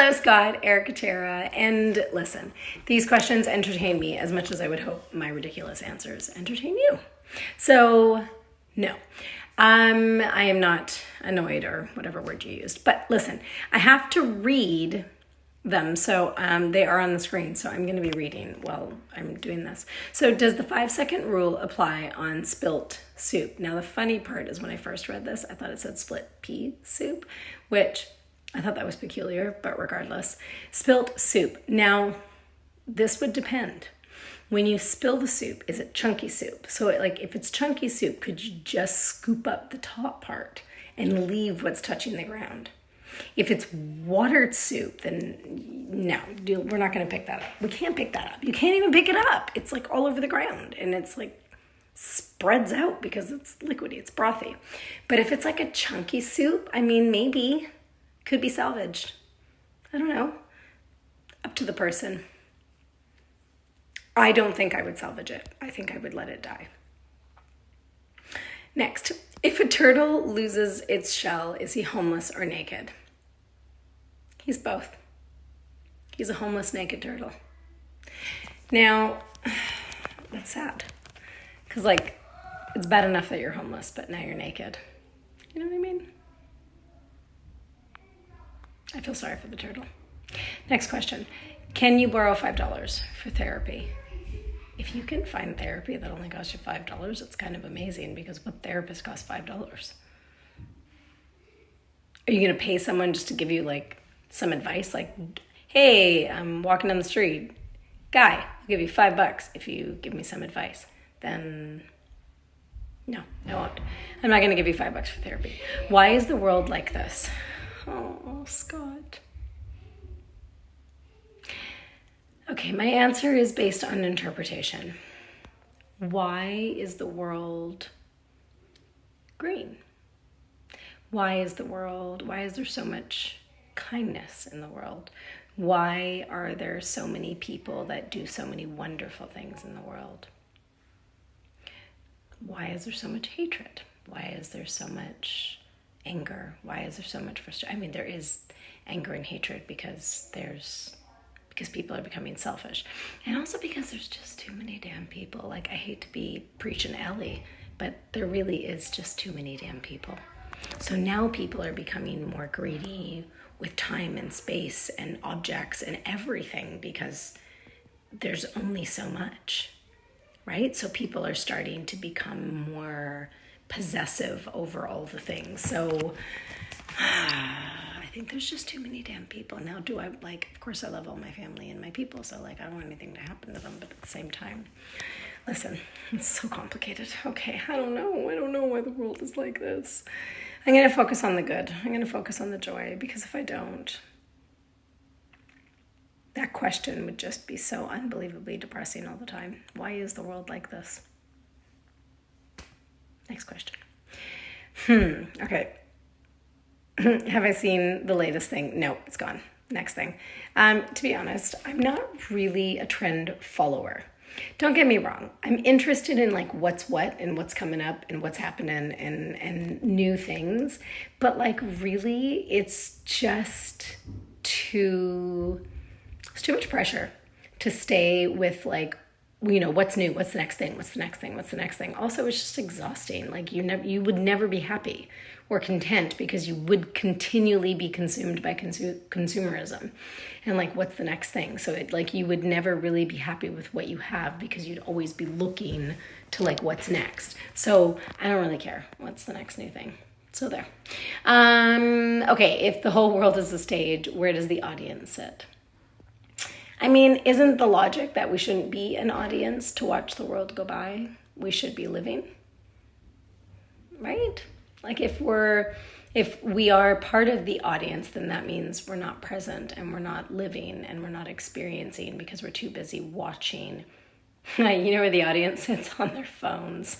Hello, Scott, Erica Cerra, and listen, these questions entertain me as much as I would hope my ridiculous answers entertain you. So, no, I am not annoyed or whatever word you used, but listen, I have to read them, so they are on the screen, so I'm going to be reading while I'm doing this. So does the 5-second rule apply on spilt soup? Now the funny part is when I first read this, I thought it said split pea soup, which I thought that was peculiar, but regardless. Spilt soup. Now this would depend. When you spill the soup, is it chunky soup? So if it's chunky soup, could you just scoop up the top part and leave what's touching the ground? If it's watered soup, then no, we're not going to pick that up. We can't pick that up. You can't even pick it up. It's like all over the ground and it's like spreads out because it's liquidy, it's brothy. But if it's like a chunky soup, I mean, maybe could be salvaged. I don't know. Up to the person. I don't think I would salvage it. I think I would let it die. Next, if a turtle loses its shell, is he homeless or naked? He's both. He's a homeless, naked turtle. Now, that's sad. Because, it's bad enough that you're homeless, but now you're naked. You know what I mean? I feel sorry for the turtle. Next question. Can you borrow $5 for therapy? If you can find therapy that only costs you $5, it's kind of amazing because what therapist costs $5? Are you going to pay someone just to give you some advice? Hey, I'm walking down the street. Guy, I'll give you $5 if you give me some advice. Then no, I won't. I'm not going to give you $5 for therapy. Why is the world like this? Oh, Scott. Okay, my answer is based on interpretation. Why is the world green? Why is there so much kindness in the world? Why are there so many people that do so many wonderful things in the world? Why is there so much hatred? Why is there so much anger? Why is there so much frustration? I mean, there is anger and hatred because people are becoming selfish. And also because there's just too many damn people. I hate to be preaching Ellie, but there really is just too many damn people. So now people are becoming more greedy with time and space and objects and everything because there's only so much, right? So people are starting to become more possessive over all the things. So I think there's just too many damn people. Now, of course I love all my family and my people, so I don't want anything to happen to them, but at the same time, listen, it's so complicated. Okay, I don't know why the world is like this. I'm going to focus on the good. I'm going to focus on the joy, because if I don't, that question would just be so unbelievably depressing all the time. Why is the world like this? Next question. Okay. Have I seen the latest thing? No, it's gone. Next thing. To be honest, I'm not really a trend follower. Don't get me wrong. I'm interested in what's what and what's coming up and what's happening and new things. But really, it's just it's too much pressure to stay with what's new, what's the next thing, what's the next thing, what's the next thing. Also, it's just exhausting. You would never be happy or content because you would continually be consumed by consumerism. And what's the next thing? So you would never really be happy with what you have because you'd always be looking to what's next. So I don't really care what's the next new thing. So there. Okay, if the whole world is a stage, where does the audience sit? I mean, isn't the logic that we shouldn't be an audience to watch the world go by? We should be living, right? If we are part of the audience, then that means we're not present and we're not living and we're not experiencing because we're too busy watching. You know where the audience sits? On their phones.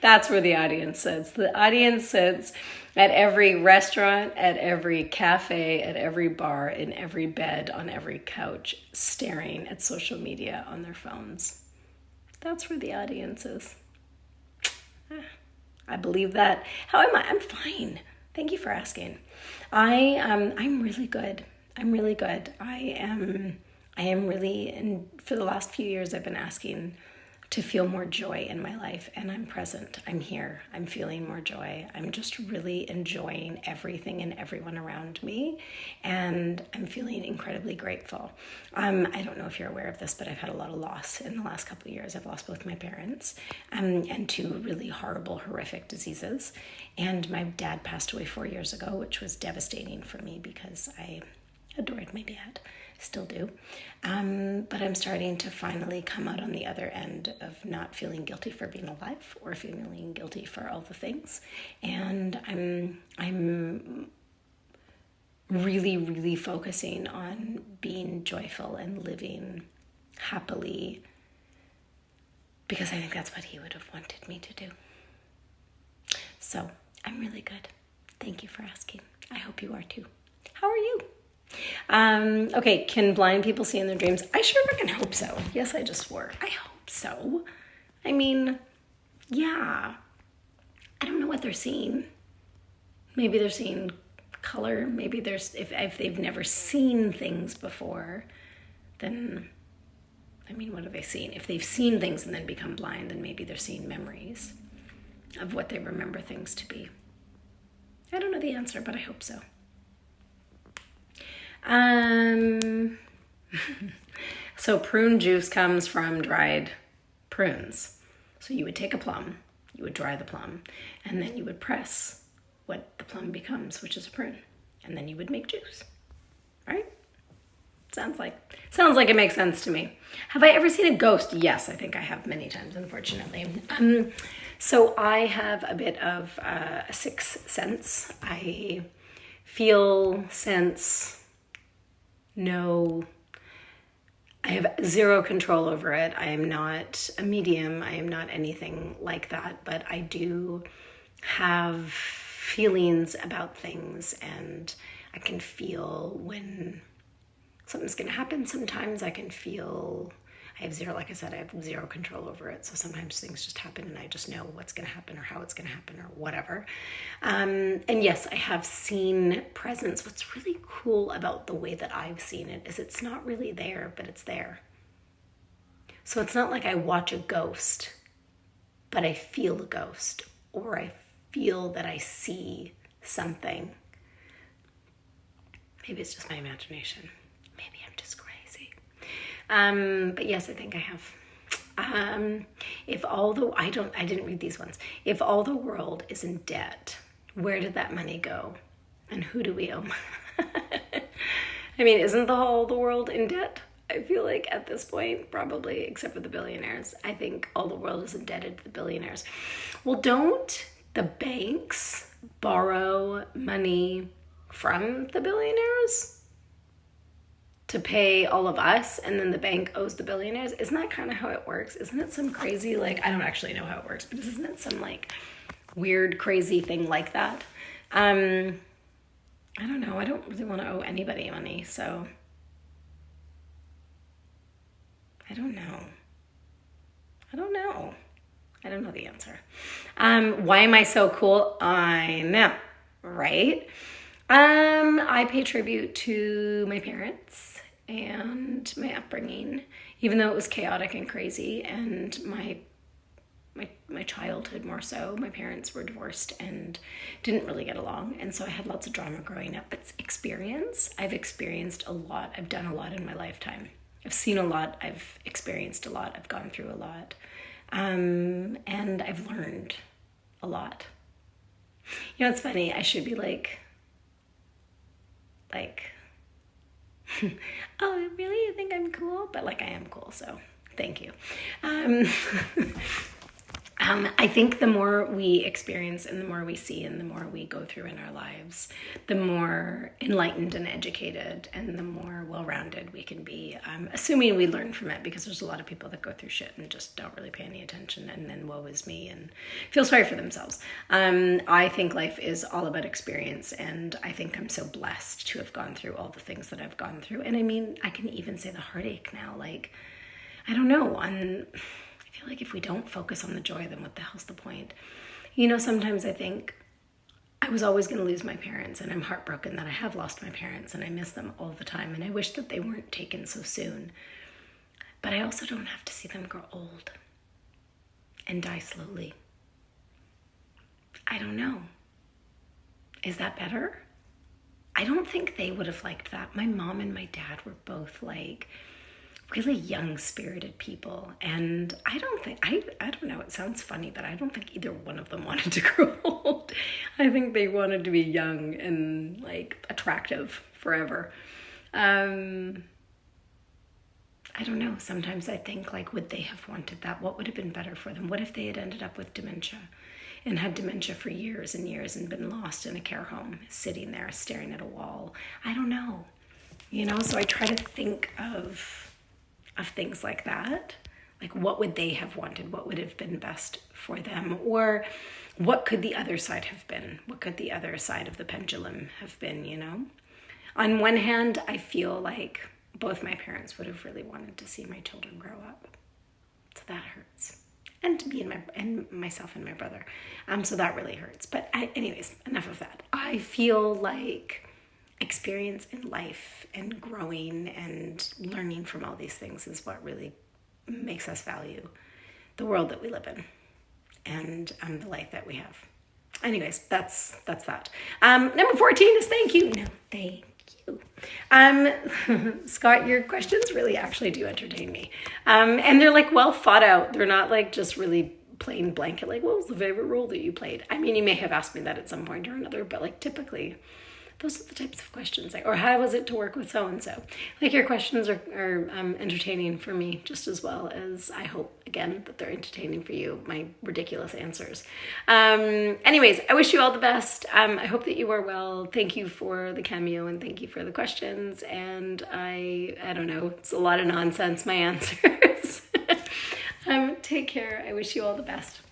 That's where the audience sits. The audience sits at every restaurant, at every cafe, at every bar, in every bed, on every couch, staring at social media on their phones. That's where the audience is. I believe that. How am I? I'm fine. Thank you for asking. I'm really good. I'm really good. I am really, and for the last few years, I've been asking to feel more joy in my life, and I'm present. I'm here. I'm feeling more joy. I'm just really enjoying everything and everyone around me, and I'm feeling incredibly grateful. I don't know if you're aware of this, but I've had a lot of loss in the last couple of years. I've lost both my parents, and two really horrible, horrific diseases. And my dad passed away 4 years ago, which was devastating for me because I adored my dad. Still do. But I'm starting to finally come out on the other end of not feeling guilty for being alive or feeling guilty for all the things. And I'm really, really focusing on being joyful and living happily, because I think that's what he would have wanted me to do. So I'm really good. Thank you for asking. I hope you are too. How are you? Okay, can blind people see in their dreams? I sure fucking hope so. Yes, I just swore. I hope so. I mean, yeah. I don't know what they're seeing. Maybe they're seeing color. Maybe there's, if they've never seen things before, then, I mean, what have they seen? If they've seen things and then become blind, then maybe they're seeing memories of what they remember things to be. I don't know the answer, but I hope so. So prune juice comes from dried prunes. So you would take a plum, you would dry the plum, and then you would press what the plum becomes, which is a prune. And then you would make juice, right? Sounds like it makes sense to me. Have I ever seen a ghost? Yes, I think I have many times, unfortunately. So I have a bit of a sixth sense. I feel, sense, know. I have zero control over it. I am not a medium. I am not anything like that, but I do have feelings about things, and I can feel when something's going to happen. Sometimes I can feel, I have zero control over it. So sometimes things just happen and I just know what's going to happen or how it's going to happen or whatever. And yes, I have seen presence. What's really cool about the way that I've seen it is it's not really there, but it's there. So it's not like I watch a ghost, but I feel a ghost, or I feel that I see something. Maybe it's just my imagination. Maybe I'm just crazy. But yes, I think I have. I didn't read these ones. If all the world is in debt, where did that money go? And who do we owe? I mean, isn't all the world in debt? I feel like at this point, probably, except for the billionaires. I think all the world is indebted to the billionaires. Well, don't the banks borrow money from the billionaires to pay all of us, and then the bank owes the billionaires? Isn't that kind of how it works? Isn't it some crazy, like, I don't actually know how it works, but isn't it some like weird, crazy thing like that? I don't know. I don't really want to owe anybody money, so I don't know. I don't know the answer. Why am I so cool? I know, right? I pay tribute to my parents and my upbringing, even though it was chaotic and crazy, and my childhood more so. My parents were divorced and didn't really get along, and so I had lots of drama growing up. But experience, I've experienced a lot. I've done a lot in my lifetime. I've seen a lot. I've experienced a lot. I've gone through a lot. And I've learned a lot. You know, it's funny. I should be like, oh, really? You think I'm cool? But like, I am cool, so thank you. I think the more we experience and the more we see and the more we go through in our lives, the more enlightened and educated and the more well-rounded we can be, assuming we learn from it, because there's a lot of people that go through shit and just don't really pay any attention, and then woe is me and feel sorry for themselves. I think life is all about experience, and I think I'm so blessed to have gone through all the things that I've gone through. And I mean, I can even say the heartache now. Like, I don't know, I feel like if we don't focus on the joy, then what the hell's the point? You know, sometimes I think I was always going to lose my parents, and I'm heartbroken that I have lost my parents, and I miss them all the time, and I wish that they weren't taken so soon. But I also don't have to see them grow old and die slowly. I don't know. Is that better? I don't think they would have liked that. My mom and my dad were both like really young-spirited people, and I don't know, it sounds funny, but I don't think either one of them wanted to grow old. I think they wanted to be young and like attractive forever. I don't know, sometimes I think like, would they have wanted that? What would have been better for them? What if they had ended up with dementia and had dementia for years and years and been lost in a care home, sitting there staring at a wall? I don't know, so I try to think of things like that. Like, what would they have wanted? What would have been best for them? Or what could the other side have been? What could the other side of the pendulum have been, On one hand, I feel like both my parents would have really wanted to see my children grow up. So that hurts. And to me and myself and my brother. So that really hurts. But anyways, enough of that. I feel like experience in life and growing and learning from all these things is what really makes us value the world that we live in and the life that we have. Anyways, that's that. Number 14 is thank you. No, thank you. Scott, your questions really actually do entertain me. And they're like well thought out. They're not like just really plain blanket, like, what was the favorite role that you played? I mean, you may have asked me that at some point or another, but like typically those are the types of questions, or how was it to work with so-and-so? Like, your questions are entertaining for me just as well as I hope, again, that they're entertaining for you, my ridiculous answers. Anyways, I wish you all the best. I hope that you are well. Thank you for the cameo and thank you for the questions. And I don't know, it's a lot of nonsense, my answers. Take care. I wish you all the best.